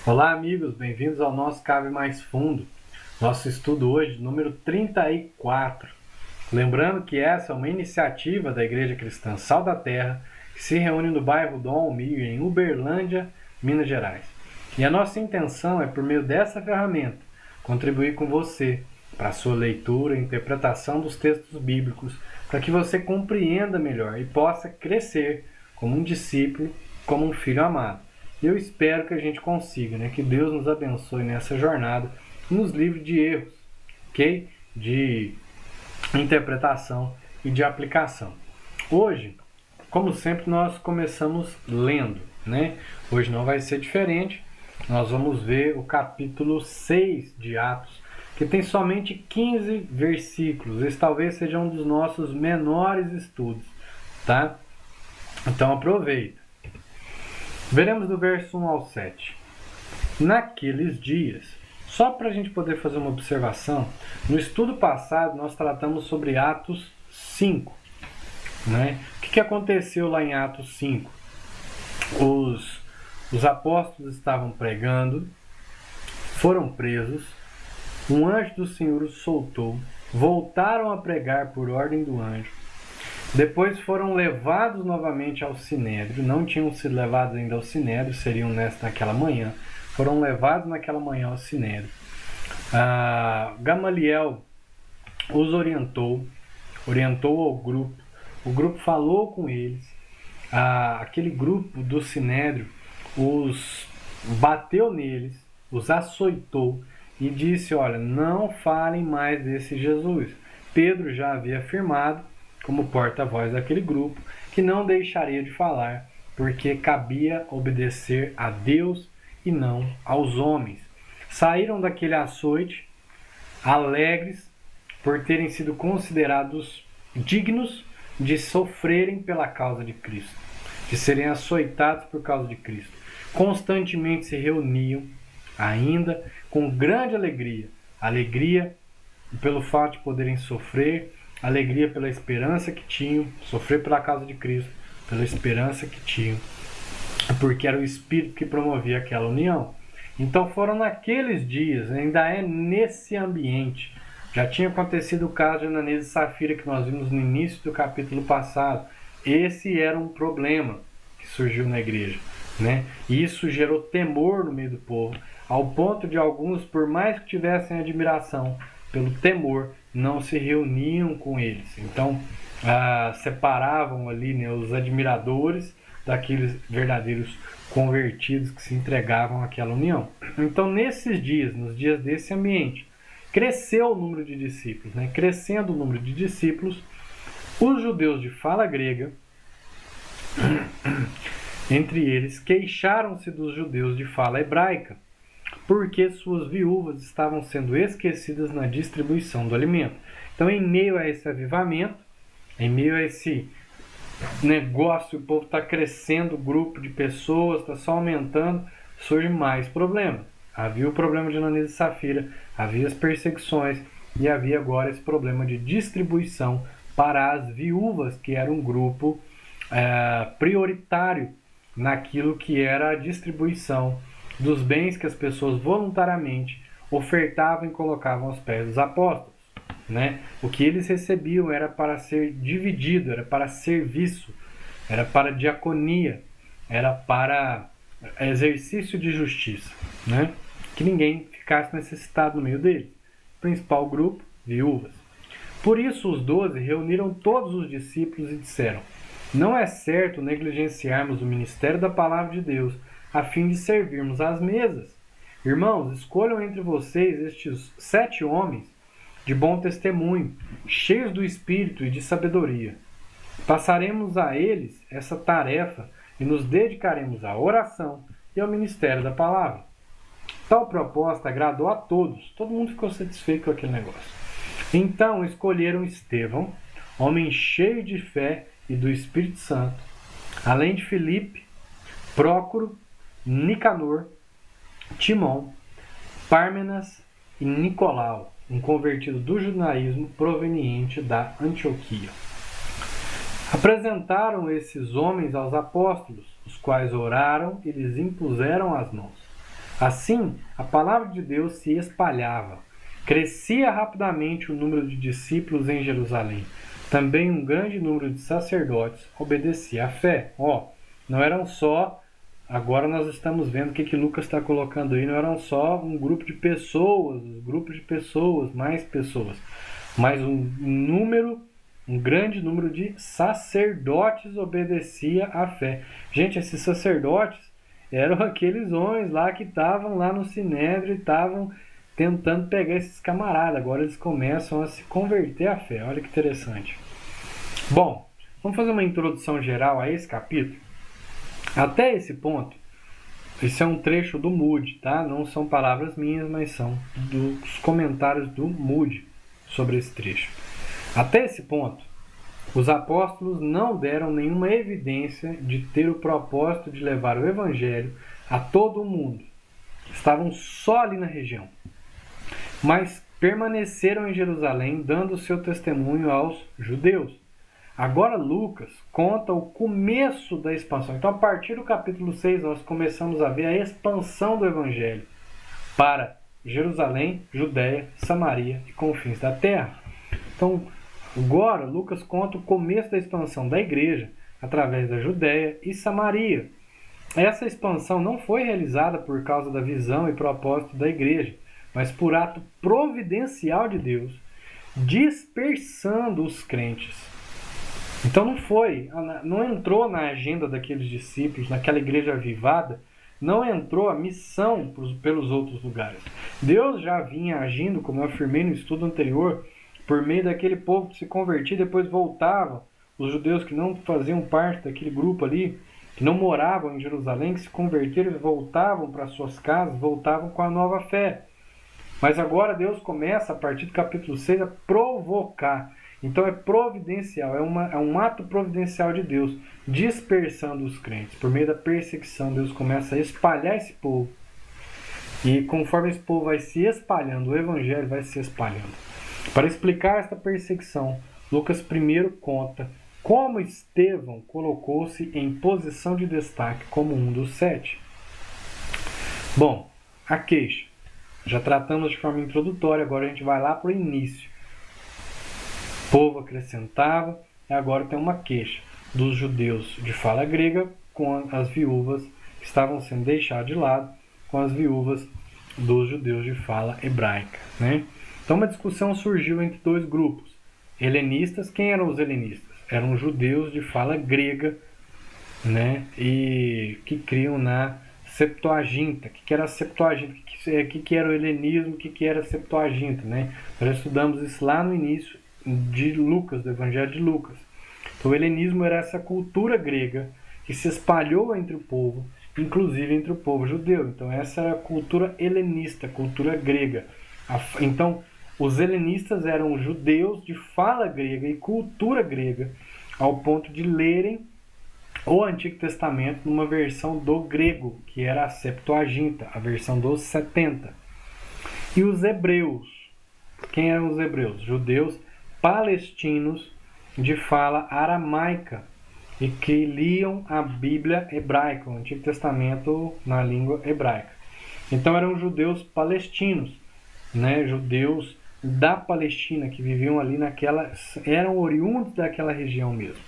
Olá, amigos, bem-vindos ao nosso Cabe Mais Fundo. Nosso estudo hoje, número 34. Lembrando que essa é uma iniciativa da Igreja Cristã Sal da Terra, que se reúne no bairro Dom Almir, em Uberlândia, Minas Gerais. E a nossa intenção é, por meio dessa ferramenta, contribuir com você para a sua leitura e interpretação dos textos bíblicos, para que você compreenda melhor e possa crescer como um discípulo, como um filho amado. Eu espero que a gente consiga, que Deus nos abençoe nessa jornada e nos livre de erros, ok? De interpretação e de aplicação. Hoje, como sempre, nós começamos lendo, Hoje não vai ser diferente. Nós vamos ver o capítulo 6 de Atos, que tem somente 15 versículos. Esse talvez seja um dos nossos menores estudos, tá? Então aproveita. Veremos do verso 1 ao 7. Naqueles dias, só para a gente poder fazer uma observação, no estudo passado nós tratamos sobre Atos 5. O que aconteceu lá em Atos 5? Os apóstolos estavam pregando, foram presos, um anjo do Senhor os soltou, voltaram a pregar por ordem do anjo. Depois foram levados novamente ao Sinédrio, não tinham sido levados ainda ao Sinédrio, seriam naquela manhã, foram levados naquela manhã ao Sinédrio. Gamaliel os orientou ao grupo, o grupo falou com eles, aquele grupo do Sinédrio os bateu neles, os açoitou e disse, olha, não falem mais desse Jesus. Pedro já havia afirmado, como porta-voz daquele grupo, que não deixaria de falar, porque cabia obedecer a Deus e não aos homens. Saíram daquele açoite alegres por terem sido considerados dignos de sofrerem pela causa de Cristo, de serem açoitados por causa de Cristo. Constantemente se reuniam, ainda com grande alegria pelo fato de poderem sofrer, alegria pela esperança que tinham, sofrer pela causa de Cristo, pela esperança que tinham, porque era o Espírito que promovia aquela união. Então foram naqueles dias, ainda é nesse ambiente. Já tinha acontecido o caso de Ananias e Safira, que nós vimos no início do capítulo passado. Esse era um problema que surgiu na igreja, E isso gerou temor no meio do povo, ao ponto de alguns, por mais que tivessem admiração pelo temor, não se reuniam com eles. Então, separavam ali os admiradores daqueles verdadeiros convertidos que se entregavam àquela união. Então, nesses dias, nos dias desse ambiente, cresceu o número de discípulos. Crescendo o número de discípulos, os judeus de fala grega, entre eles, queixaram-se dos judeus de fala hebraica, porque suas viúvas estavam sendo esquecidas na distribuição do alimento. Então, em meio a esse avivamento, em meio a esse negócio, o povo está crescendo, o grupo de pessoas está só aumentando, surge mais problemas. Havia o problema de Ananias e Safira, havia as perseguições e havia agora esse problema de distribuição para as viúvas, que era um grupo prioritário naquilo que era a distribuição dos bens que as pessoas voluntariamente ofertavam e colocavam aos pés dos apóstolos. O que eles recebiam era para ser dividido, era para serviço, era para diaconia, era para exercício de justiça, que ninguém ficasse necessitado no meio deles. Principal grupo, viúvas. Por isso os 12 reuniram todos os discípulos e disseram, não é certo negligenciarmos o ministério da palavra de Deus a fim de servirmos às mesas. Irmãos, escolham entre vocês estes 7 homens de bom testemunho, cheios do Espírito e de sabedoria. Passaremos a eles essa tarefa e nos dedicaremos à oração e ao ministério da palavra. Tal proposta agradou a todos. Todo mundo ficou satisfeito com aquele negócio. Então escolheram Estevão, homem cheio de fé e do Espírito Santo, além de Filipe, Prócoro, Nicanor, Timon, Pármenas e Nicolau, um convertido do judaísmo proveniente da Antioquia. Apresentaram esses homens aos apóstolos, os quais oraram e lhes impuseram as mãos. Assim, a palavra de Deus se espalhava. Crescia rapidamente o número de discípulos em Jerusalém. Também um grande número de sacerdotes obedecia à fé. Não eram só... Agora nós estamos vendo o que Lucas está colocando aí. Não eram só um grupo de pessoas, mais pessoas. Mas um grande número de sacerdotes obedecia à fé. Gente, esses sacerdotes eram aqueles homens lá que estavam lá no Sinédrio e estavam tentando pegar esses camaradas. Agora eles começam a se converter à fé. Olha que interessante. Bom, vamos fazer uma introdução geral a esse capítulo. Até esse ponto, esse é um trecho do Moody, tá? Não são palavras minhas, mas são dos comentários do Moody sobre esse trecho. Até esse ponto, os apóstolos não deram nenhuma evidência de ter o propósito de levar o evangelho a todo o mundo. Estavam só ali na região. Mas permaneceram em Jerusalém, dando seu testemunho aos judeus. Agora Lucas conta o começo da expansão. Então, a partir do capítulo 6, nós começamos a ver a expansão do evangelho para Jerusalém, Judéia, Samaria e confins da terra. Então, agora Lucas conta o começo da expansão da igreja através da Judéia e Samaria. Essa expansão não foi realizada por causa da visão e propósito da igreja, mas por ato providencial de Deus, dispersando os crentes. Então não entrou na agenda daqueles discípulos, naquela igreja avivada, não entrou a missão pelos outros lugares. Deus já vinha agindo, como eu afirmei no estudo anterior, por meio daquele povo que se convertia e depois voltava, os judeus que não faziam parte daquele grupo ali, que não moravam em Jerusalém, que se converteram e voltavam para suas casas, voltavam com a nova fé. Mas agora Deus começa, a partir do capítulo 6, a provocar. Então é providencial, é um ato providencial de Deus, dispersando os crentes. Por meio da perseguição, Deus começa a espalhar esse povo. E conforme esse povo vai se espalhando, o evangelho vai se espalhando. Para explicar esta perseguição, Lucas primeiro conta como Estevão colocou-se em posição de destaque como um dos 7. Bom, a queixa. Já tratamos de forma introdutória, agora a gente vai lá para o início. O povo acrescentava, e agora tem uma queixa dos judeus de fala grega com as viúvas que estavam sendo deixadas de lado, com as viúvas dos judeus de fala hebraica, né? Então uma discussão surgiu entre dois grupos. Helenistas, quem eram os helenistas? Eram judeus de fala grega, né? E que criam na Septuaginta. O que era a Septuaginta? O que era o helenismo? O que era a Septuaginta, né? Nós estudamos isso lá no início de Lucas, do Evangelho de Lucas. Então o helenismo era essa cultura grega que se espalhou entre o povo, inclusive entre o povo judeu. Então essa era a cultura helenista, cultura grega. Então os helenistas eram judeus de fala grega e cultura grega, ao ponto de lerem o Antigo Testamento numa versão do grego, que era a Septuaginta, a versão dos 70. E os hebreus. Quem eram os hebreus? Judeus palestinos de fala aramaica e que liam a Bíblia hebraica, o Antigo Testamento na língua hebraica. Então eram judeus palestinos, né? Judeus da Palestina que viviam ali eram oriundos daquela região mesmo.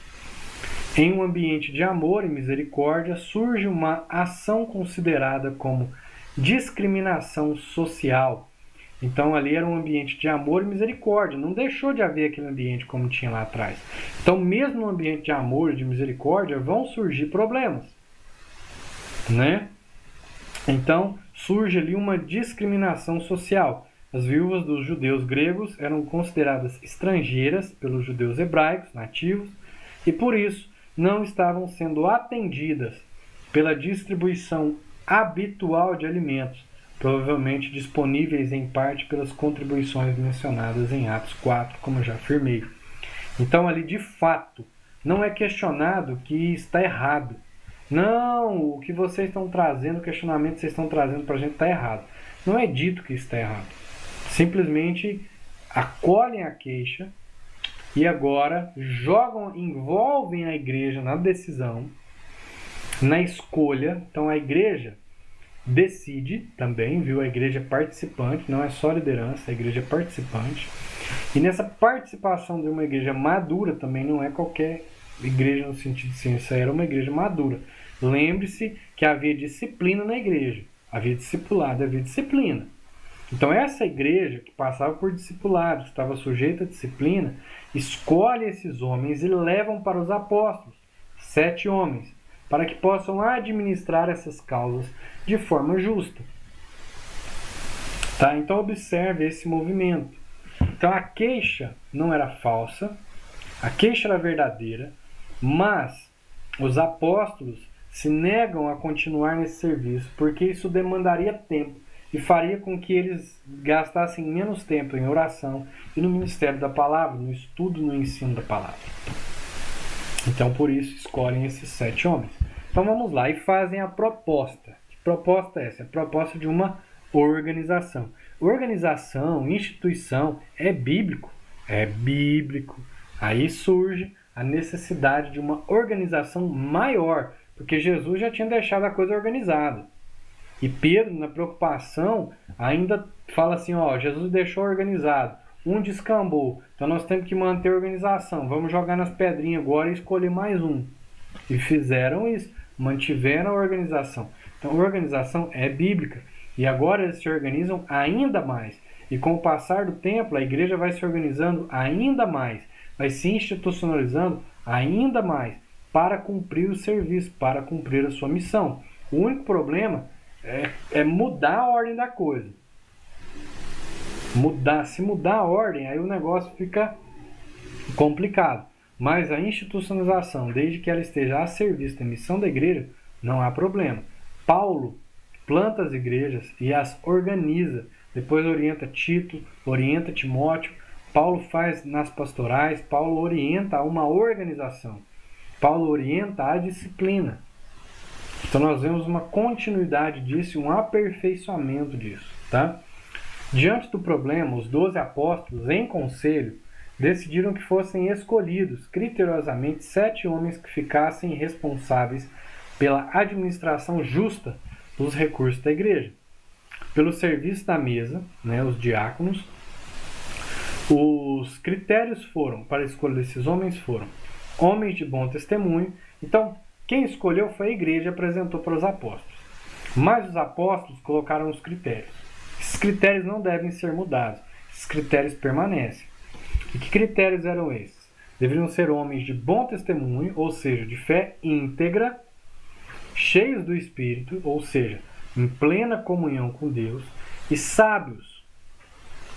Em um ambiente de amor e misericórdia surge uma ação considerada como discriminação social. Então ali era um ambiente de amor e misericórdia, não deixou de haver aquele ambiente como tinha lá atrás. Então mesmo no ambiente de amor e de misericórdia vão surgir problemas, né? Então surge ali uma discriminação social. As viúvas dos judeus gregos eram consideradas estrangeiras pelos judeus hebraicos nativos e por isso não estavam sendo atendidas pela distribuição habitual de alimentos, provavelmente disponíveis em parte pelas contribuições mencionadas em Atos 4, como eu já afirmei. Então ali de fato não é questionado que está errado. Não, o que vocês estão trazendo, o questionamento que vocês estão trazendo para a gente está errado. Não é dito que está errado. Simplesmente acolhem a queixa e agora envolvem a igreja na decisão, na escolha. Então a igreja decide também, viu? A igreja é participante, não é só liderança, a igreja é participante. E nessa participação de uma igreja madura também não é qualquer igreja no sentido de ciência, era uma igreja madura. Lembre-se que havia disciplina na igreja, havia discipulado, havia disciplina. Então essa igreja que passava por discipulado, que estava sujeita à disciplina, escolhe esses homens e levam para os apóstolos, 7 homens, para que possam administrar essas causas de forma justa. Tá? Então observe esse movimento. Então a queixa não era falsa, a queixa era verdadeira, mas os apóstolos se negam a continuar nesse serviço porque isso demandaria tempo e faria com que eles gastassem menos tempo em oração e no ministério da palavra, no estudo, no ensino da palavra. Então por isso escolhem esses 7 homens. Então vamos lá e fazem a proposta. Que proposta é essa? É a proposta de uma organização. Organização, instituição, é bíblico? É bíblico. Aí surge a necessidade de uma organização maior, porque Jesus já tinha deixado a coisa organizada. E Pedro, na preocupação, ainda fala assim, ó, Jesus deixou organizado, um descambou, então nós temos que manter a organização, vamos jogar nas pedrinhas agora e escolher mais um. E fizeram isso, mantiveram a organização. Então a organização é bíblica. E agora eles se organizam ainda mais. E com o passar do tempo, a igreja vai se organizando ainda mais, vai se institucionalizando ainda mais para cumprir o serviço, para cumprir a sua missão. O único problema é mudar a ordem da coisa. Se mudar a ordem, aí o negócio fica complicado. Mas a institucionalização, desde que ela esteja a serviço da missão da igreja, não há problema. Paulo planta as igrejas e as organiza. Depois orienta Tito, orienta Timóteo. Paulo faz nas pastorais, Paulo orienta uma organização. Paulo orienta a disciplina. Então nós vemos uma continuidade disso e um aperfeiçoamento disso. Tá? Diante do problema, os 12 apóstolos, em conselho, decidiram que fossem escolhidos criteriosamente 7 homens que ficassem responsáveis pela administração justa dos recursos da igreja. Pelo serviço da mesa, né, os diáconos, os critérios para a escolha desses homens foram homens de bom testemunho. Então, quem escolheu foi a igreja e apresentou para os apóstolos. Mas os apóstolos colocaram os critérios. Esses critérios não devem ser mudados. Esses critérios permanecem. E que critérios eram esses? Deveriam ser homens de bom testemunho, ou seja, de fé íntegra, cheios do Espírito, ou seja, em plena comunhão com Deus, e sábios,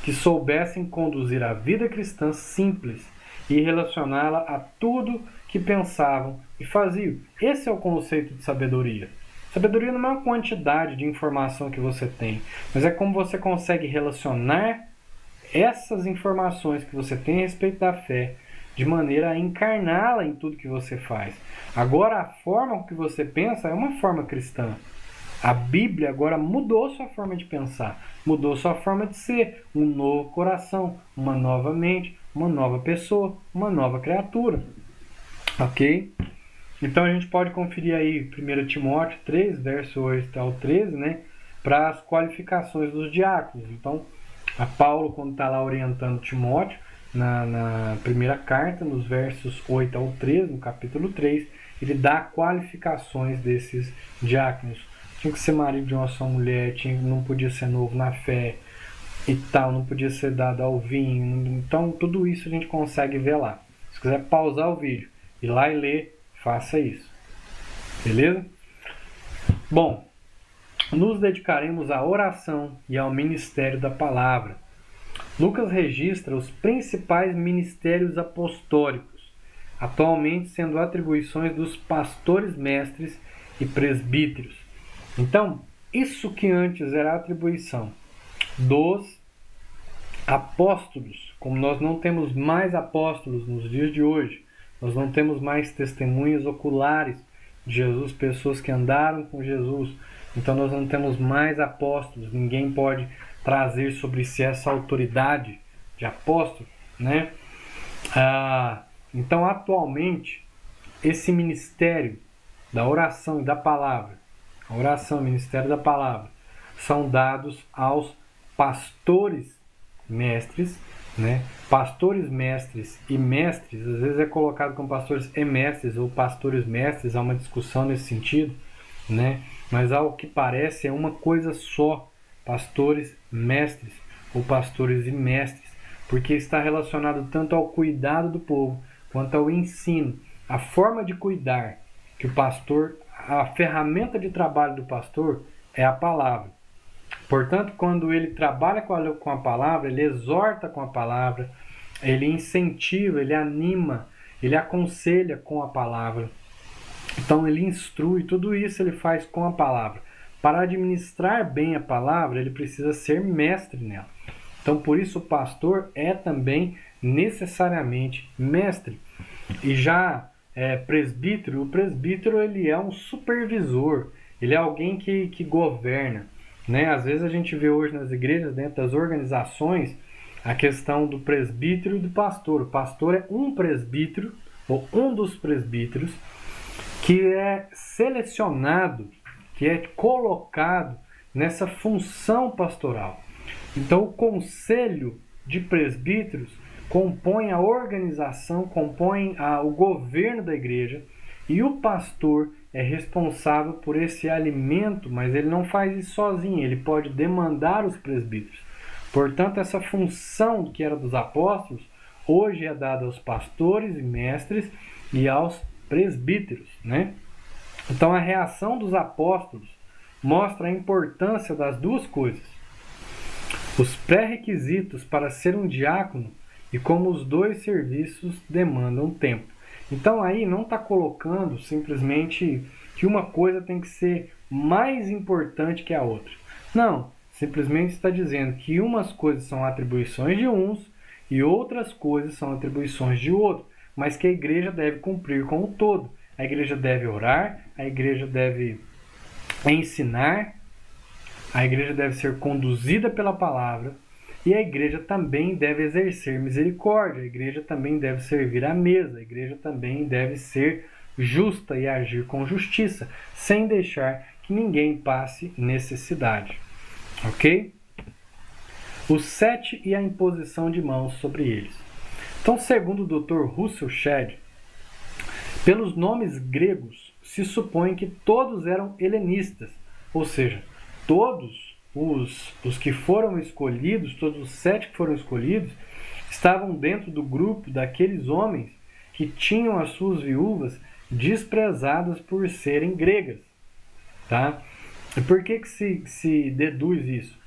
que soubessem conduzir a vida cristã simples e relacioná-la a tudo que pensavam e faziam. Esse é o conceito de sabedoria. Sabedoria não é uma quantidade de informação que você tem, mas é como você consegue relacionar essas informações que você tem a respeito da fé de maneira a encarná-la em tudo que você faz. Agora, a forma que você pensa é uma forma cristã. A Bíblia agora mudou sua forma de pensar, mudou sua forma de ser, um novo coração, uma nova mente, uma nova pessoa, uma nova criatura. Ok? Então a gente pode conferir aí 1 Timóteo 3, verso 8 ao 13, né, para as qualificações dos diáconos. Então, a Paulo, quando está lá orientando Timóteo, na primeira carta, nos versos 8 ao 13, no capítulo 3, ele dá qualificações desses diáconos. Tinha que ser marido de uma só mulher, não podia ser novo na fé e tal, não podia ser dado ao vinho. Então, tudo isso a gente consegue ver lá. Se quiser pausar o vídeo, ir lá e ler, faça isso. Beleza? Bom, nos dedicaremos à oração e ao ministério da palavra. Lucas registra os principais ministérios apostólicos, atualmente sendo atribuições dos pastores mestres e presbíteros. Então, isso que antes era atribuição dos apóstolos, como nós não temos mais apóstolos nos dias de hoje, nós não temos mais testemunhas oculares de Jesus, pessoas que andaram com Jesus, então nós não temos mais apóstolos, ninguém pode trazer sobre si essa autoridade de apóstolo, né? Então, atualmente, esse ministério da oração e da palavra a oração, o ministério da palavra, são dados aos pastores mestres, né? Pastores mestres e mestres, às vezes é colocado como pastores e mestres ou pastores mestres, há uma discussão nesse sentido, né? Mas ao que parece é uma coisa só, pastores mestres ou pastores e mestres, porque está relacionado tanto ao cuidado do povo quanto ao ensino, a forma de cuidar que o pastor, a ferramenta de trabalho do pastor é a palavra. Portanto, quando ele trabalha com a palavra, ele exorta com a palavra, ele incentiva, ele anima, ele aconselha com a palavra. Então ele instrui, tudo isso ele faz com a palavra. Para administrar bem a palavra, ele precisa ser mestre nela. Então por isso o pastor é também necessariamente mestre. E já presbítero, o presbítero ele é um supervisor, ele é alguém que governa. Né? Às vezes a gente vê hoje nas igrejas, dentro das organizações, a questão do presbítero e do pastor. O pastor é um presbítero, ou um dos presbíteros, que é selecionado, que é colocado nessa função pastoral. Então o conselho de presbíteros compõe a organização, compõe o governo da igreja, e o pastor é responsável por esse alimento, mas ele não faz isso sozinho, ele pode demandar os presbíteros. Portanto, essa função que era dos apóstolos, hoje é dada aos pastores e mestres e aos presbíteros, né? Então a reação dos apóstolos mostra a importância das duas coisas. Os pré-requisitos para ser um diácono e como os dois serviços demandam tempo. Então aí não está colocando simplesmente que uma coisa tem que ser mais importante que a outra. Não, simplesmente está dizendo que umas coisas são atribuições de uns e outras coisas são atribuições de outros, mas que a igreja deve cumprir com o todo. A igreja deve orar, a igreja deve ensinar, a igreja deve ser conduzida pela palavra, e a igreja também deve exercer misericórdia, a igreja também deve servir à mesa, a igreja também deve ser justa e agir com justiça, sem deixar que ninguém passe necessidade. Ok? Os 7 e a imposição de mãos sobre eles. Então, segundo o Dr. Russell Shedd, pelos nomes gregos se supõe que todos eram helenistas, ou seja, todos os que foram escolhidos, todos os 7 que foram escolhidos, estavam dentro do grupo daqueles homens que tinham as suas viúvas desprezadas por serem gregas. Tá? E por que se deduz isso?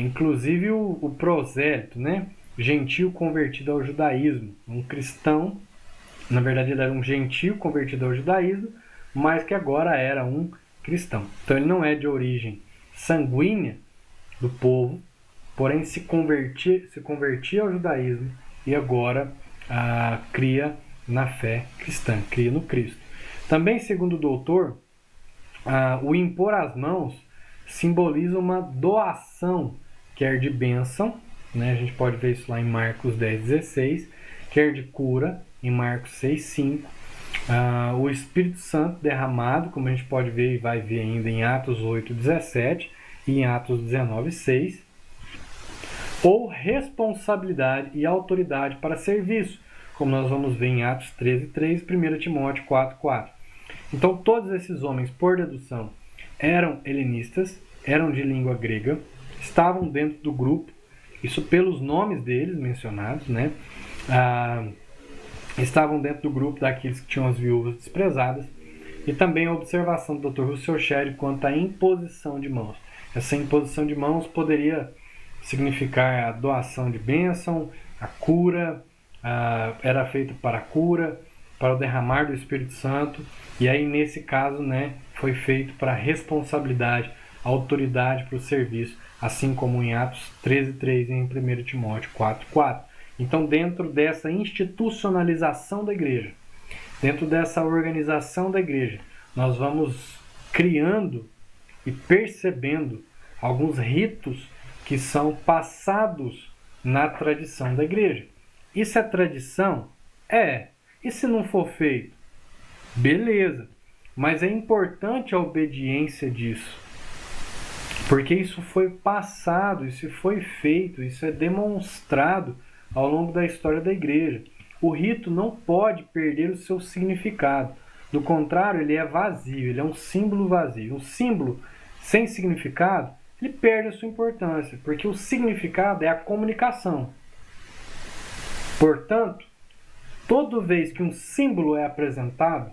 Inclusive o prosélito, né? Gentio convertido ao judaísmo, um cristão, na verdade ele era um gentio convertido ao judaísmo, mas que agora era um cristão. Então ele não é de origem sanguínea do povo, porém se convertia ao judaísmo e agora cria na fé cristã, cria no Cristo. Também, segundo o doutor, o impor as mãos simboliza uma doação, quer de bênção, né? A gente pode ver isso lá em Marcos 10,16, quer de cura, em Marcos 6,5, o Espírito Santo derramado, como a gente pode ver e vai ver ainda em Atos 8,17 e em Atos 19,6, ou responsabilidade e autoridade para serviço, como nós vamos ver em Atos 13,3 e 1 Timóteo 4,4. Então todos esses homens, por dedução, eram helenistas, eram de língua grega, estavam dentro do grupo, isso pelos nomes deles mencionados, né? Estavam dentro do grupo daqueles que tinham as viúvas desprezadas, e também a observação do Dr. Russell Shedd quanto à imposição de mãos. Essa imposição de mãos poderia significar a doação de bênção, a cura, era feito para a cura, para o derramar do Espírito Santo, e aí nesse caso, né, foi feito para a responsabilidade, a autoridade para o serviço, assim como em Atos 13,3 e em 1 Timóteo 4,4. Então, dentro dessa institucionalização da igreja, dentro dessa organização da igreja, nós vamos criando e percebendo alguns ritos que são passados na tradição da igreja. Isso é tradição? É. E se não for feito? Beleza. Mas é importante a obediência disso, porque isso foi passado, isso foi feito, isso é demonstrado ao longo da história da igreja. O rito não pode perder o seu significado. Do contrário, ele é vazio, ele é um símbolo vazio. Um símbolo sem significado, ele perde a sua importância, porque o significado é a comunicação. Portanto, toda vez que um símbolo é apresentado,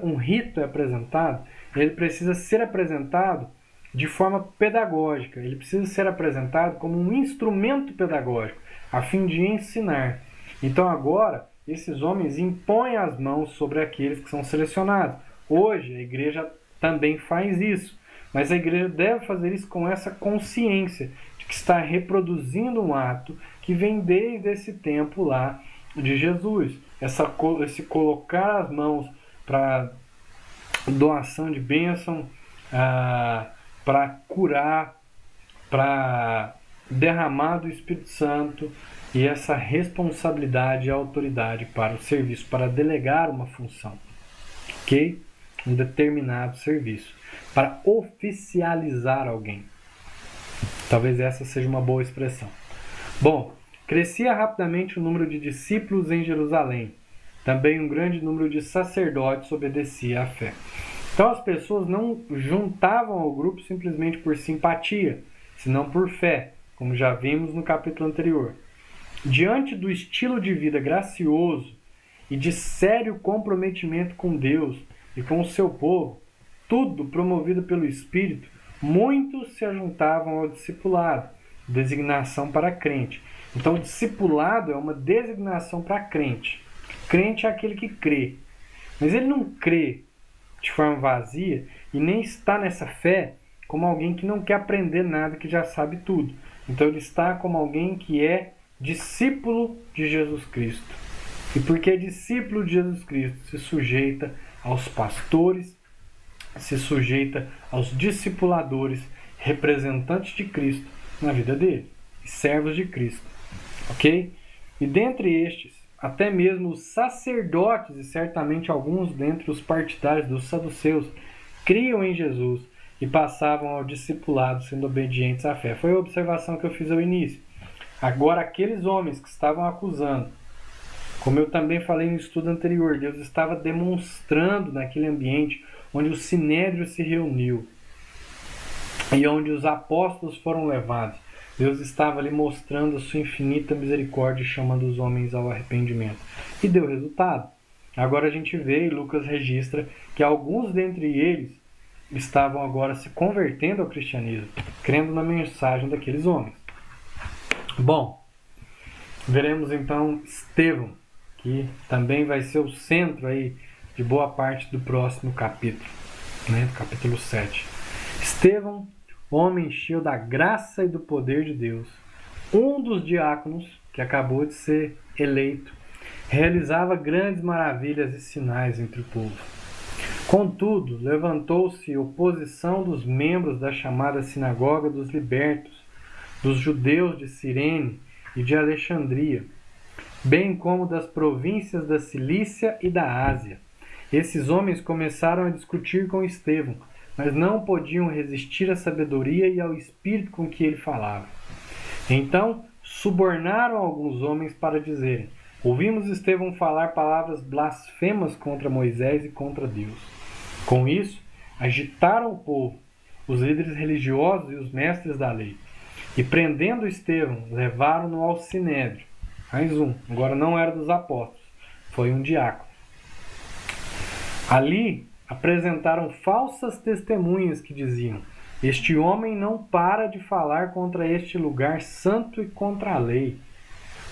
um rito é apresentado, ele precisa ser apresentado de forma pedagógica, ele precisa ser apresentado como um instrumento pedagógico, a fim de ensinar. Então agora, esses homens impõem as mãos sobre aqueles que são selecionados. Hoje, a igreja também faz isso, mas a igreja deve fazer isso com essa consciência de que está reproduzindo um ato que vem desde esse tempo lá de Jesus. Esse colocar as mãos para doação de bênção, para curar, para derramar do Espírito Santo, e essa responsabilidade e autoridade para o serviço, para delegar uma função, ok? Um determinado serviço, para oficializar alguém. Talvez essa seja uma boa expressão. Bom, crescia rapidamente o número de discípulos em Jerusalém. Também um grande número de sacerdotes obedecia à fé. Então as pessoas não juntavam ao grupo simplesmente por simpatia, senão por fé, como já vimos no capítulo anterior. Diante do estilo de vida gracioso e de sério comprometimento com Deus e com o seu povo, tudo promovido pelo Espírito, muitos se ajuntavam ao discipulado, designação para crente. Então, o discipulado é uma designação para crente. Crente é aquele que crê, mas ele não crê de forma vazia e nem está nessa fé como alguém que não quer aprender nada, que já sabe tudo. Então, ele está como alguém que é discípulo de Jesus Cristo. E porque é discípulo de Jesus Cristo, se sujeita aos pastores, se sujeita aos discipuladores, representantes de Cristo na vida dele, e servos de Cristo. Ok? E dentre estes, até mesmo os sacerdotes e certamente alguns dentre os partidários dos saduceus criam em Jesus e passavam ao discipulado sendo obedientes à fé. Foi a observação que eu fiz ao início. Agora, aqueles homens que estavam acusando, como eu também falei no estudo anterior, Deus estava demonstrando naquele ambiente onde o sinédrio se reuniu e onde os apóstolos foram levados. Deus estava ali mostrando a sua infinita misericórdia e chamando os homens ao arrependimento. E deu resultado. Agora a gente vê, e Lucas registra, que alguns dentre eles estavam agora se convertendo ao cristianismo, crendo na mensagem daqueles homens. Bom, veremos então Estevão, que também vai ser o centro aí de boa parte do próximo capítulo, né, capítulo 7. Estevão, homem cheio da graça e do poder de Deus, um dos diáconos que acabou de ser eleito, realizava grandes maravilhas e sinais entre o povo. Contudo, levantou-se oposição dos membros da chamada Sinagoga dos Libertos, dos judeus de Cirene e de Alexandria, bem como das províncias da Cilícia e da Ásia. Esses homens começaram a discutir com Estevão, mas não podiam resistir à sabedoria e ao espírito com que ele falava. Então, subornaram alguns homens para dizerem: ouvimos Estevão falar palavras blasfemas contra Moisés e contra Deus. Com isso, agitaram o povo, os líderes religiosos e os mestres da lei. E prendendo Estevão, levaram-no ao sinédrio. Mais um, agora não era dos apóstolos, foi um diácono. Ali apresentaram falsas testemunhas que diziam: este homem não para de falar contra este lugar santo e contra a lei.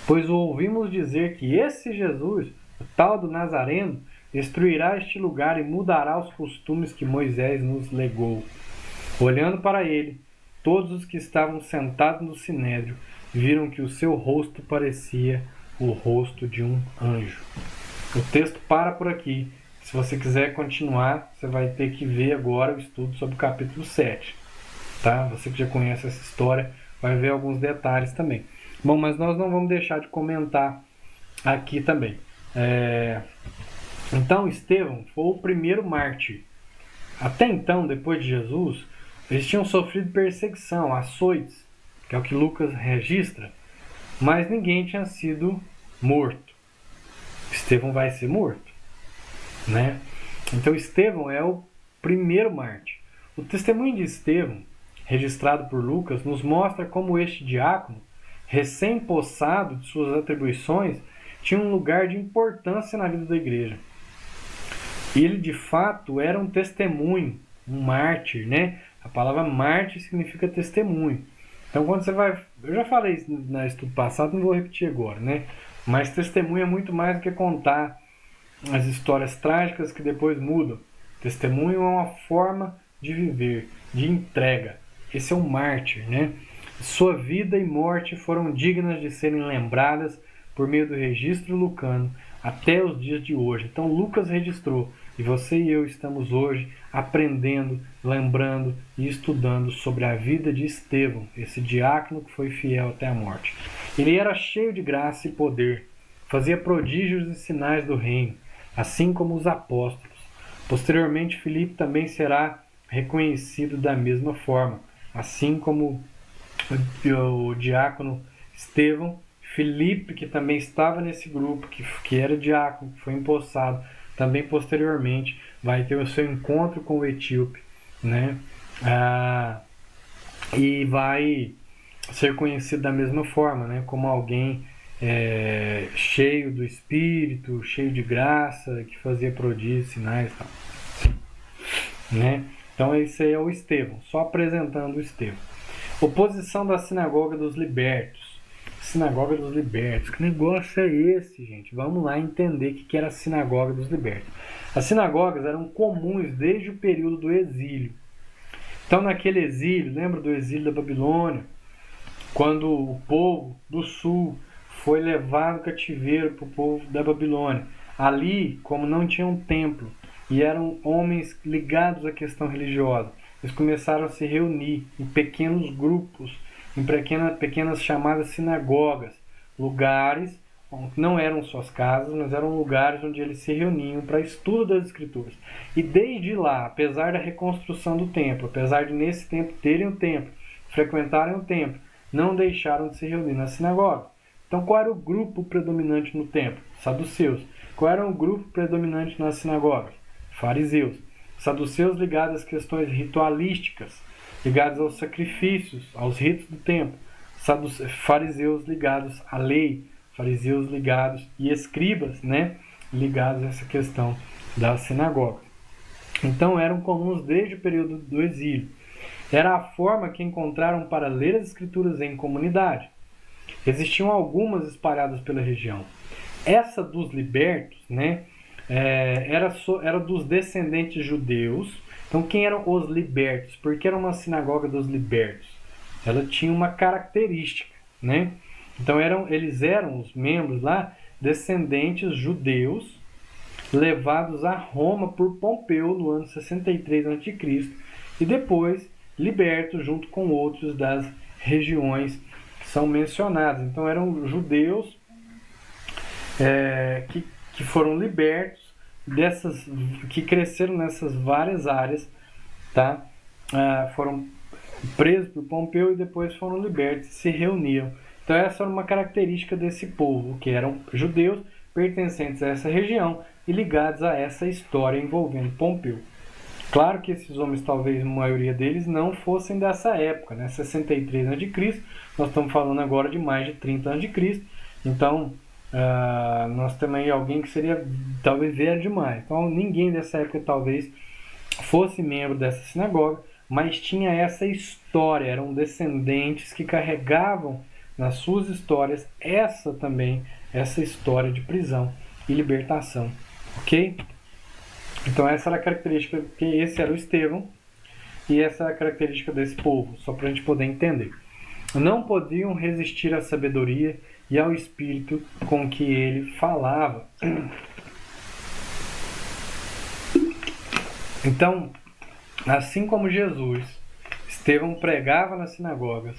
Pois ouvimos dizer que esse Jesus, o tal do Nazareno, destruirá este lugar e mudará os costumes que Moisés nos legou. Olhando para ele, todos os que estavam sentados no sinédrio viram que o seu rosto parecia o rosto de um anjo. O texto para por aqui. Se você quiser continuar, você vai ter que ver agora o estudo sobre o capítulo 7. Tá? Você que já conhece essa história vai ver alguns detalhes também. Bom, mas nós não vamos deixar de comentar aqui também. Então Estevão foi o primeiro mártir. Até então, depois de Jesus, eles tinham sofrido perseguição, açoites, que é o que Lucas registra, mas ninguém tinha sido morto. Estevão vai ser morto, né? Então Estevão é o primeiro mártir. O testemunho de Estevão, registrado por Lucas, nos mostra como este diácono, recém-possado de suas atribuições, tinha um lugar de importância na vida da igreja. Ele, de fato, era um testemunho, um mártir, né? A palavra mártir significa testemunho. Então, quando você vai... Eu já falei isso no estudo passado, não vou repetir agora, né? Mas testemunho é muito mais do que contar as histórias trágicas que depois mudam. Testemunho é uma forma de viver, de entrega. Esse é um mártir, né? Sua vida e morte foram dignas de serem lembradas por meio do registro lucano até os dias de hoje. Então Lucas registrou, e você e eu estamos hoje aprendendo, lembrando e estudando sobre a vida de Estevão, esse diácono que foi fiel até a morte. Ele era cheio de graça e poder, fazia prodígios e sinais do reino, assim como os apóstolos. Posteriormente, Filipe também será reconhecido da mesma forma, assim como o diácono Estevão. Filipe, que também estava nesse grupo, que era diácono, que foi empossado, também posteriormente vai ter o seu encontro com o etíope, né? E vai ser conhecido da mesma forma, né? Como alguém cheio do Espírito, cheio de graça, que fazia prodígios, sinais e tal. Né? Então esse aí é o Estevão, só apresentando o Estevão. Oposição da Sinagoga dos Libertos. Sinagoga dos Libertos. Que negócio é esse, gente? Vamos lá entender o que era a Sinagoga dos Libertos. As sinagogas eram comuns desde o período do exílio. Então, naquele exílio, lembra do exílio da Babilônia? Quando o povo do sul foi levado cativeiro para o povo da Babilônia. Ali, como não tinha um templo e eram homens ligados à questão religiosa, eles começaram a se reunir em pequenos grupos, em pequenas chamadas sinagogas, lugares que não eram suas casas, mas eram lugares onde eles se reuniam para estudo das escrituras. E desde lá, apesar da reconstrução do templo, apesar de nesse tempo terem o templo, frequentarem o templo, não deixaram de se reunir na sinagoga. Então qual era o grupo predominante no templo? Saduceus. Qual era o grupo predominante nas sinagogas? Fariseus. Saduceus ligados às questões ritualísticas, ligados aos sacrifícios, aos ritos do templo. Fariseus ligados à lei, fariseus ligados e escribas, né, ligados a essa questão da sinagoga. Então eram comuns desde o período do exílio. Era a forma que encontraram para ler as escrituras em comunidade. Existiam algumas espalhadas pela região. Essa dos libertos, né, era dos descendentes judeus. Então, quem eram os libertos? Porque era uma sinagoga dos libertos. Ela tinha uma característica, né? Então, eles eram, os membros lá, descendentes judeus, levados a Roma por Pompeu no ano 63 a.C. e depois libertos junto com outros das regiões que são mencionadas. Então, eram judeus que foram libertos, que cresceram nessas várias áreas, tá? Foram presos por Pompeu e depois foram libertos, se reuniam. Então essa era uma característica desse povo, que eram judeus pertencentes a essa região e ligados a essa história envolvendo Pompeu. Claro que esses homens, talvez a maioria deles, não fossem dessa época, né? 63 a.C., nós estamos falando agora de mais de 30 a.C., então nós temos aí alguém que seria talvez velho demais. Então ninguém dessa época talvez fosse membro dessa sinagoga, mas tinha essa história, eram descendentes que carregavam nas suas histórias essa história de prisão e libertação, ok? Então essa era a característica, que esse era o Estevão, e essa era a característica desse povo, só para a gente poder entender. Não podiam resistir à sabedoria e ao espírito com que ele falava. Então, assim como Jesus, Estevão pregava nas sinagogas,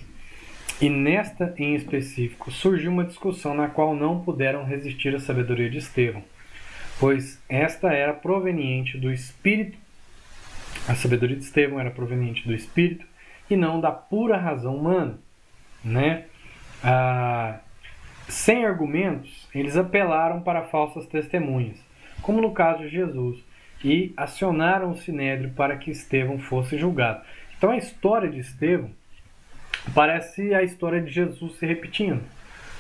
e nesta em específico surgiu uma discussão na qual não puderam resistir à sabedoria de Estevão. pois esta era proveniente do Espírito, a sabedoria de Estevão era proveniente do Espírito e não da pura razão humana, né? Sem argumentos, eles apelaram para falsas testemunhas, como no caso de Jesus, e acionaram o Sinédrio para que Estevão fosse julgado. Então a história de Estevão parece a história de Jesus se repetindo.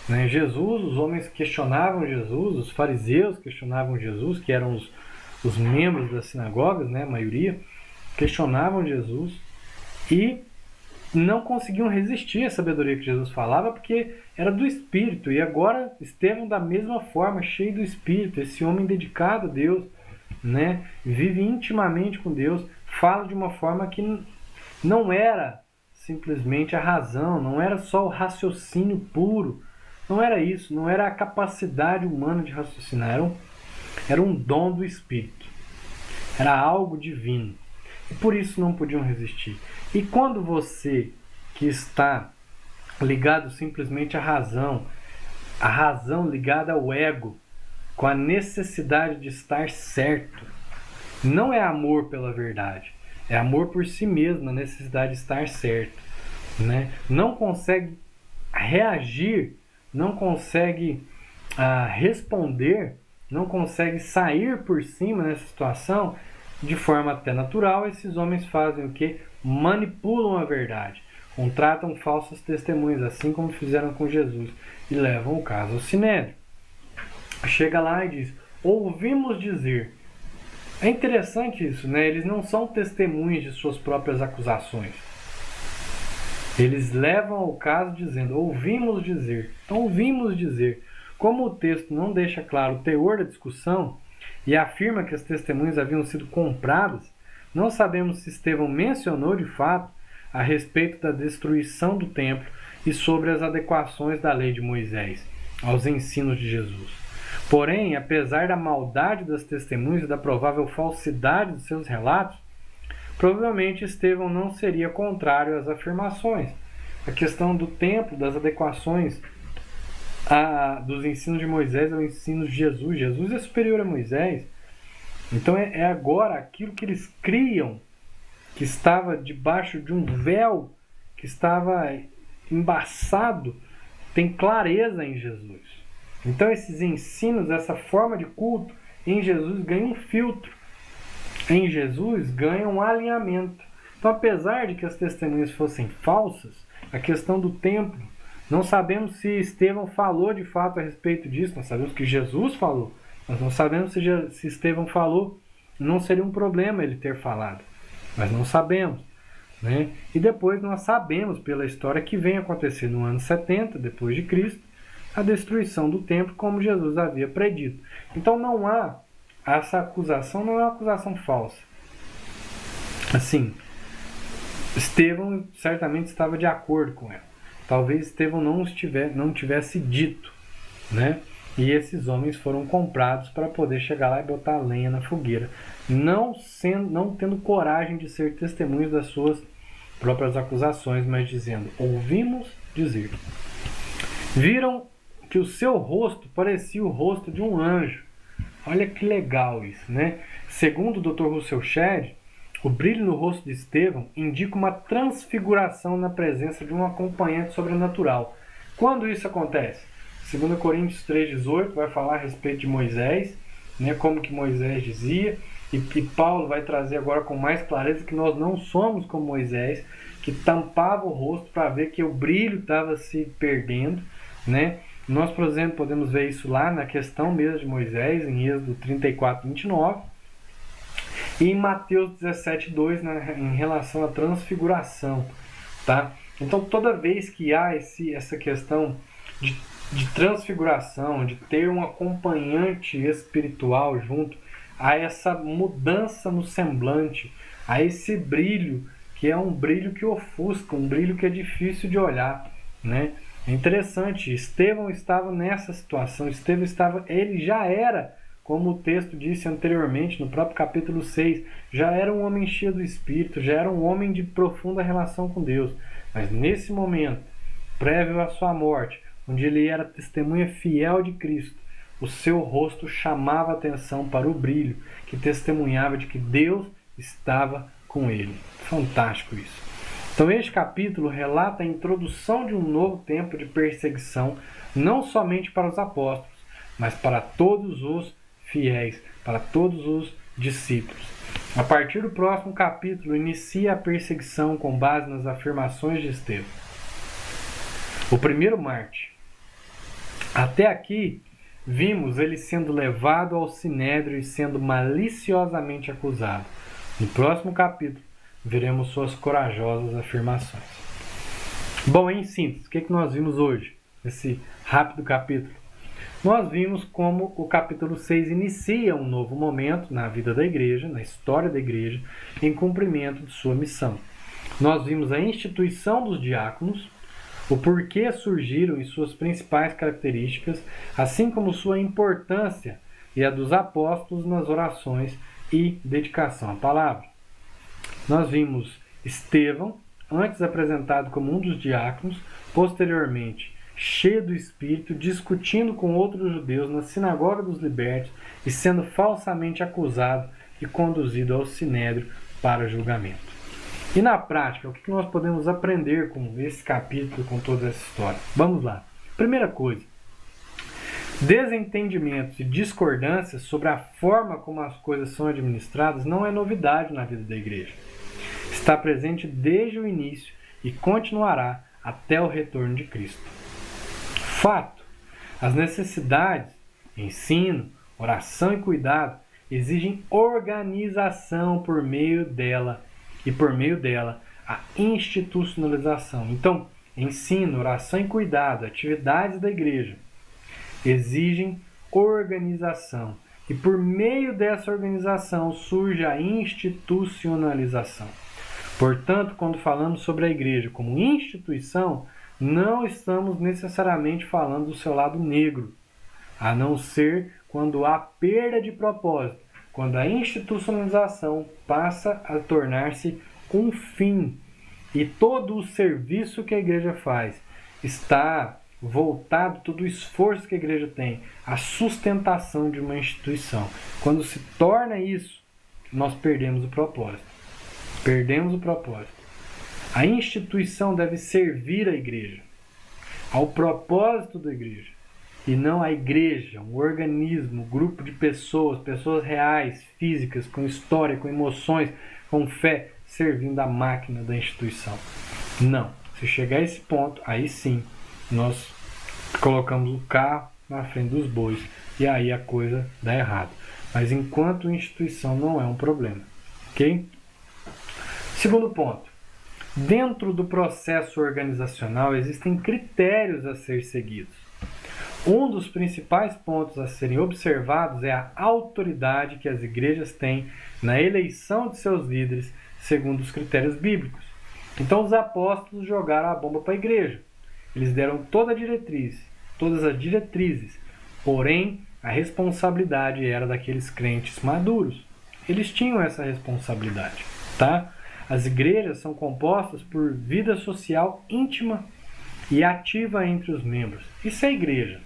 Né? Jesus, os homens questionavam Jesus, os fariseus questionavam Jesus, que eram os membros das sinagogas, né? A maioria, questionavam Jesus e não conseguiam resistir à sabedoria que Jesus falava, porque era do Espírito. E agora Estevão, da mesma forma, cheio do Espírito, esse homem dedicado a Deus, né? Vive intimamente com Deus, fala de uma forma que não era simplesmente a razão, não era só o raciocínio puro, não era isso, não era a capacidade humana de raciocinar, era um dom do Espírito, era algo divino, e por isso não podiam resistir. E quando você que está ligado simplesmente à razão, a razão ligada ao ego, com a necessidade de estar certo, não é amor pela verdade, é amor por si mesmo, a necessidade de estar certo, né? Não consegue reagir, não consegue responder, não consegue sair por cima nessa situação de forma até natural. Esses homens fazem o que? Manipulam a verdade, contratam falsas testemunhas, assim como fizeram com Jesus, e levam o caso ao Sinédrio. Chega lá e diz: ouvimos dizer. É interessante isso, né? Eles não são testemunhas de suas próprias acusações. Eles levam ao caso dizendo: ouvimos dizer. Então, ouvimos dizer. Como o texto não deixa claro o teor da discussão e afirma que as testemunhas haviam sido compradas, não sabemos se Estevão mencionou de fato a respeito da destruição do templo e sobre as adequações da lei de Moisés aos ensinos de Jesus. Porém, apesar da maldade das testemunhas e da provável falsidade dos seus relatos, provavelmente Estevão não seria contrário às afirmações. A questão do templo, das adequações dos ensinos de Moisés ao ensino de Jesus. Jesus é superior a Moisés. Então é agora aquilo que eles criam, que estava debaixo de um véu, que estava embaçado, tem clareza em Jesus. Então esses ensinos, essa forma de culto, em Jesus ganha um filtro. Em Jesus ganha um alinhamento. Então, apesar de que as testemunhas fossem falsas, a questão do templo, não sabemos se Estevão falou de fato a respeito disso. Nós sabemos que Jesus falou, mas não sabemos se Estevão falou. Não seria um problema ele ter falado, mas não sabemos, né? E depois nós sabemos pela história que vem acontecer no ano 70 depois de Cristo, a destruição do templo, como Jesus havia predito. Então não há essa acusação, não é uma acusação falsa. Assim, Estevão certamente estava de acordo com ela. Talvez Estevão não tivesse dito, né? E esses homens foram comprados para poder chegar lá e botar lenha na fogueira, não tendo coragem de ser testemunhos das suas próprias acusações, mas dizendo: ouvimos dizer. Viram que o seu rosto parecia o rosto de um anjo. Olha que legal isso, né? Segundo o Dr. Russell Shedd, o brilho no rosto de Estevão indica uma transfiguração na presença de um acompanhante sobrenatural. Quando isso acontece? 2 Coríntios 3,18 vai falar a respeito de Moisés, né, como que Moisés dizia, e Paulo vai trazer agora com mais clareza que nós não somos como Moisés, que tampava o rosto para ver que o brilho estava se perdendo, né? Nós, por exemplo, podemos ver isso lá na questão mesmo de Moisés, em Êxodo 34, 29, e em Mateus 17, 2, né, em relação à transfiguração. Tá? Então, toda vez que há essa questão de transfiguração, de ter um acompanhante espiritual junto, a essa mudança no semblante, a esse brilho, que é um brilho que ofusca, um brilho que é difícil de olhar, né? É interessante, Estevão estava nessa situação, ele já era, como o texto disse anteriormente, no próprio capítulo 6, já era um homem cheio do Espírito, já era um homem de profunda relação com Deus. Mas nesse momento, prévio à sua morte, onde ele era testemunha fiel de Cristo, o seu rosto chamava atenção para o brilho, que testemunhava de que Deus estava com ele. Fantástico isso. Então este capítulo relata a introdução de um novo tempo de perseguição, não somente para os apóstolos, mas para todos os fiéis, para todos os discípulos. A partir do próximo capítulo, inicia a perseguição com base nas afirmações de Estevão, o primeiro mártir. Até aqui, vimos ele sendo levado ao sinédrio e sendo maliciosamente acusado. No próximo capítulo, veremos suas corajosas afirmações. Bom, em síntese, o que nós vimos hoje, nesse rápido capítulo? Nós vimos como o capítulo 6 inicia um novo momento na vida da igreja, na história da igreja, em cumprimento de sua missão. Nós vimos a instituição dos diáconos, o porquê surgiram e suas principais características, assim como sua importância e a dos apóstolos nas orações e dedicação à palavra. Nós vimos Estevão, antes apresentado como um dos diáconos, posteriormente cheio do Espírito, discutindo com outros judeus na sinagoga dos libertos e sendo falsamente acusado e conduzido ao sinédrio para julgamento. E na prática, o que nós podemos aprender com esse capítulo, com toda essa história? Vamos lá. Primeira coisa, desentendimentos e discordâncias sobre a forma como as coisas são administradas não é novidade na vida da igreja. Está presente desde o início e continuará até o retorno de Cristo. Fato, as necessidades, ensino, oração e cuidado exigem organização por meio dela e por meio dela a institucionalização. Então, ensino, oração e cuidado, atividades da igreja exigem organização e por meio dessa organização surge a institucionalização. Portanto, quando falamos sobre a igreja como instituição, não estamos necessariamente falando do seu lado negro, a não ser quando há perda de propósito, quando a institucionalização passa a tornar-se um fim e todo o serviço que a igreja faz está voltado, todo o esforço que a igreja tem, à sustentação de uma instituição. Quando se torna isso, nós perdemos o propósito. Perdemos o propósito. A instituição deve servir a igreja, ao propósito da igreja, e não a igreja, um organismo, um grupo de pessoas, pessoas reais, físicas, com história, com emoções, com fé, servindo a máquina da instituição. Não. Se chegar a esse ponto, aí sim, nós colocamos o carro na frente dos bois, e aí a coisa dá errado. Mas enquanto instituição não é um problema. Ok? Segundo ponto. Dentro do processo organizacional existem critérios a ser seguidos. Um dos principais pontos a serem observados é a autoridade que as igrejas têm na eleição de seus líderes segundo os critérios bíblicos. Então os apóstolos jogaram a bomba para a igreja. Eles deram toda a diretriz, todas as diretrizes, porém a responsabilidade era daqueles crentes maduros. Eles tinham essa responsabilidade, tá? As igrejas são compostas por vida social íntima e ativa entre os membros. Isso é igreja.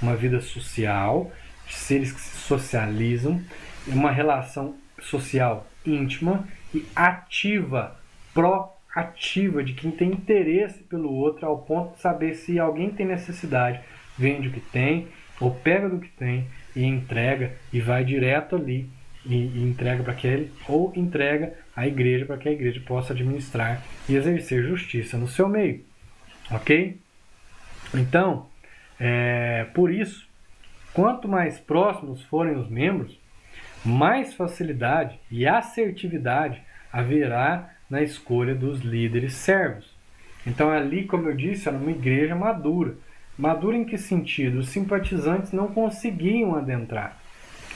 Uma vida social, de seres que se socializam, uma relação social íntima e ativa, proativa, de quem tem interesse pelo outro, ao ponto de saber se alguém tem necessidade, vende o que tem, ou pega do que tem e entrega, e vai direto ali e entrega para aquele, ou entrega à igreja para que a igreja possa administrar e exercer justiça no seu meio. Ok? Então, por isso, quanto mais próximos forem os membros, mais facilidade e assertividade haverá na escolha dos líderes servos. Então ali, como eu disse, era uma igreja madura. Madura em que sentido? Os simpatizantes não conseguiam adentrar,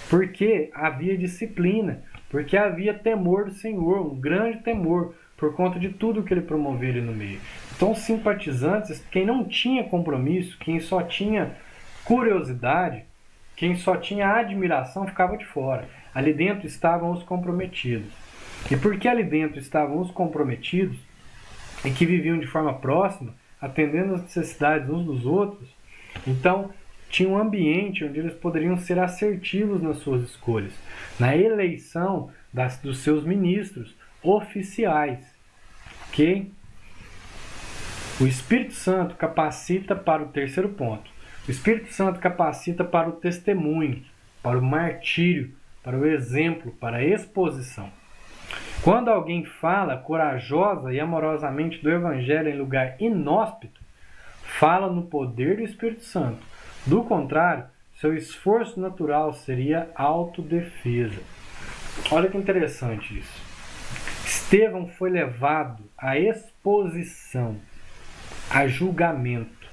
porque havia disciplina, porque havia temor do Senhor, um grande temor, por conta de tudo que ele promoveu ali no meio. Então os simpatizantes, quem não tinha compromisso, quem só tinha curiosidade, quem só tinha admiração, ficava de fora. Ali dentro estavam os comprometidos. E porque ali dentro estavam os comprometidos, e que viviam de forma próxima, atendendo às necessidades uns dos outros, então tinham um ambiente onde eles poderiam ser assertivos nas suas escolhas, na eleição dos seus ministros oficiais. Ok? O Espírito Santo capacita para o terceiro ponto. O Espírito Santo capacita para o testemunho, para o martírio, para o exemplo, para a exposição. Quando alguém fala corajosa e amorosamente do Evangelho em lugar inóspito, fala no poder do Espírito Santo. Do contrário, seu esforço natural seria autodefesa. Olha que interessante isso. Estevão foi levado à exposição, a julgamento.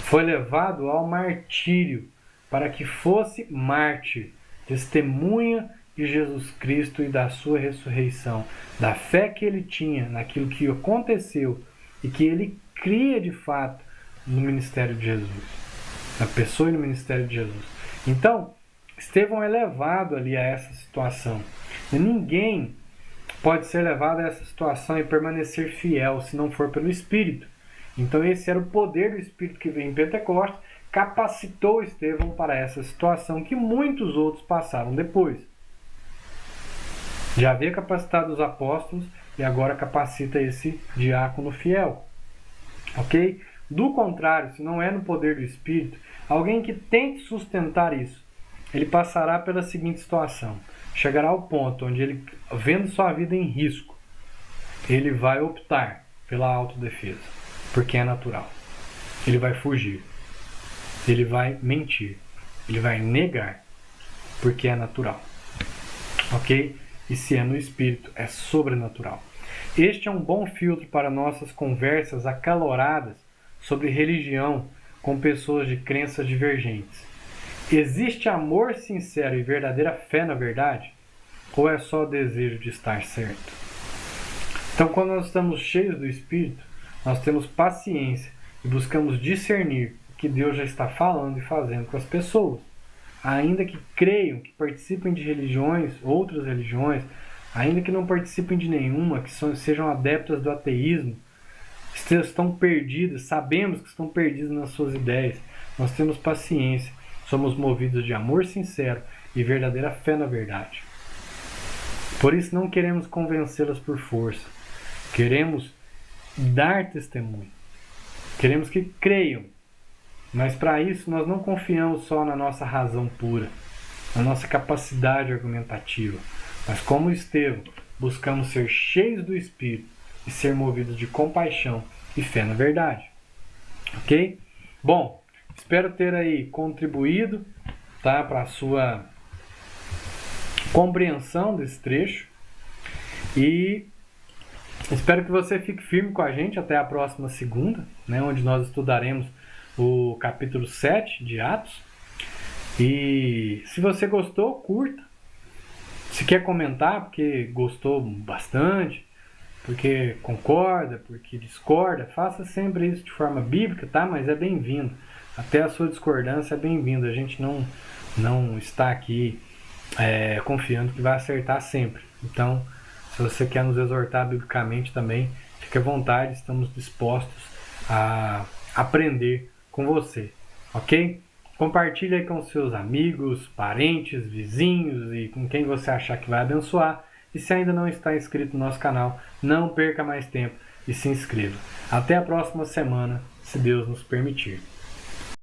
Foi levado ao martírio para que fosse mártir, testemunha de Jesus Cristo e da sua ressurreição, da fé que ele tinha naquilo que aconteceu e que ele cria de fato no ministério de Jesus, na pessoa e no ministério de Jesus. Então, Estevão é levado ali a essa situação. E ninguém pode ser levado a essa situação e permanecer fiel se não for pelo Espírito. Então esse era o poder do Espírito que veio em Pentecostes, capacitou Estevão para essa situação que muitos outros passaram depois. Já havia capacitado os apóstolos e agora capacita esse diácono fiel. Ok? Do contrário, se não é no poder do Espírito, alguém que tente sustentar isso, ele passará pela seguinte situação. Chegará ao ponto onde ele, vendo sua vida em risco, ele vai optar pela autodefesa, porque é natural. Ele vai fugir. Ele vai mentir. Ele vai negar, porque é natural. Ok? E se é no Espírito, é sobrenatural. Este é um bom filtro para nossas conversas acaloradas sobre religião com pessoas de crenças divergentes. Existe amor sincero e verdadeira fé na verdade? Ou é só o desejo de estar certo? Então, quando nós estamos cheios do Espírito, nós temos paciência e buscamos discernir o que Deus já está falando e fazendo com as pessoas. Ainda que creiam, que participem de religiões, outras religiões, ainda que não participem de nenhuma, que sejam adeptas do ateísmo, estão perdidas, sabemos que estão perdidas nas suas ideias. Nós temos paciência, somos movidos de amor sincero e verdadeira fé na verdade. Por isso não queremos convencê-las por força. Queremos dar testemunho. Queremos que creiam. Mas para isso nós não confiamos só na nossa razão pura, na nossa capacidade argumentativa. Mas como Estevão, buscamos ser cheios do Espírito e ser movidos de compaixão e fé na verdade. Ok? Bom, espero ter aí contribuído, tá, para a sua compreensão desse trecho. E espero que você fique firme com a gente até a próxima segunda, né, onde nós estudaremos o capítulo 7 de Atos. E se você gostou, curta. Se quer comentar porque gostou bastante, porque concorda, porque discorda, faça sempre isso de forma bíblica, tá? Mas é bem-vindo. Até a sua discordância é bem-vinda. A gente não está aqui confiando que vai acertar sempre. Então, se você quer nos exortar biblicamente também, fique à vontade, estamos dispostos a aprender com você, ok? Compartilhe aí com seus amigos, parentes, vizinhos e com quem você achar que vai abençoar. E se ainda não está inscrito no nosso canal, não perca mais tempo e se inscreva. Até a próxima semana, se Deus nos permitir.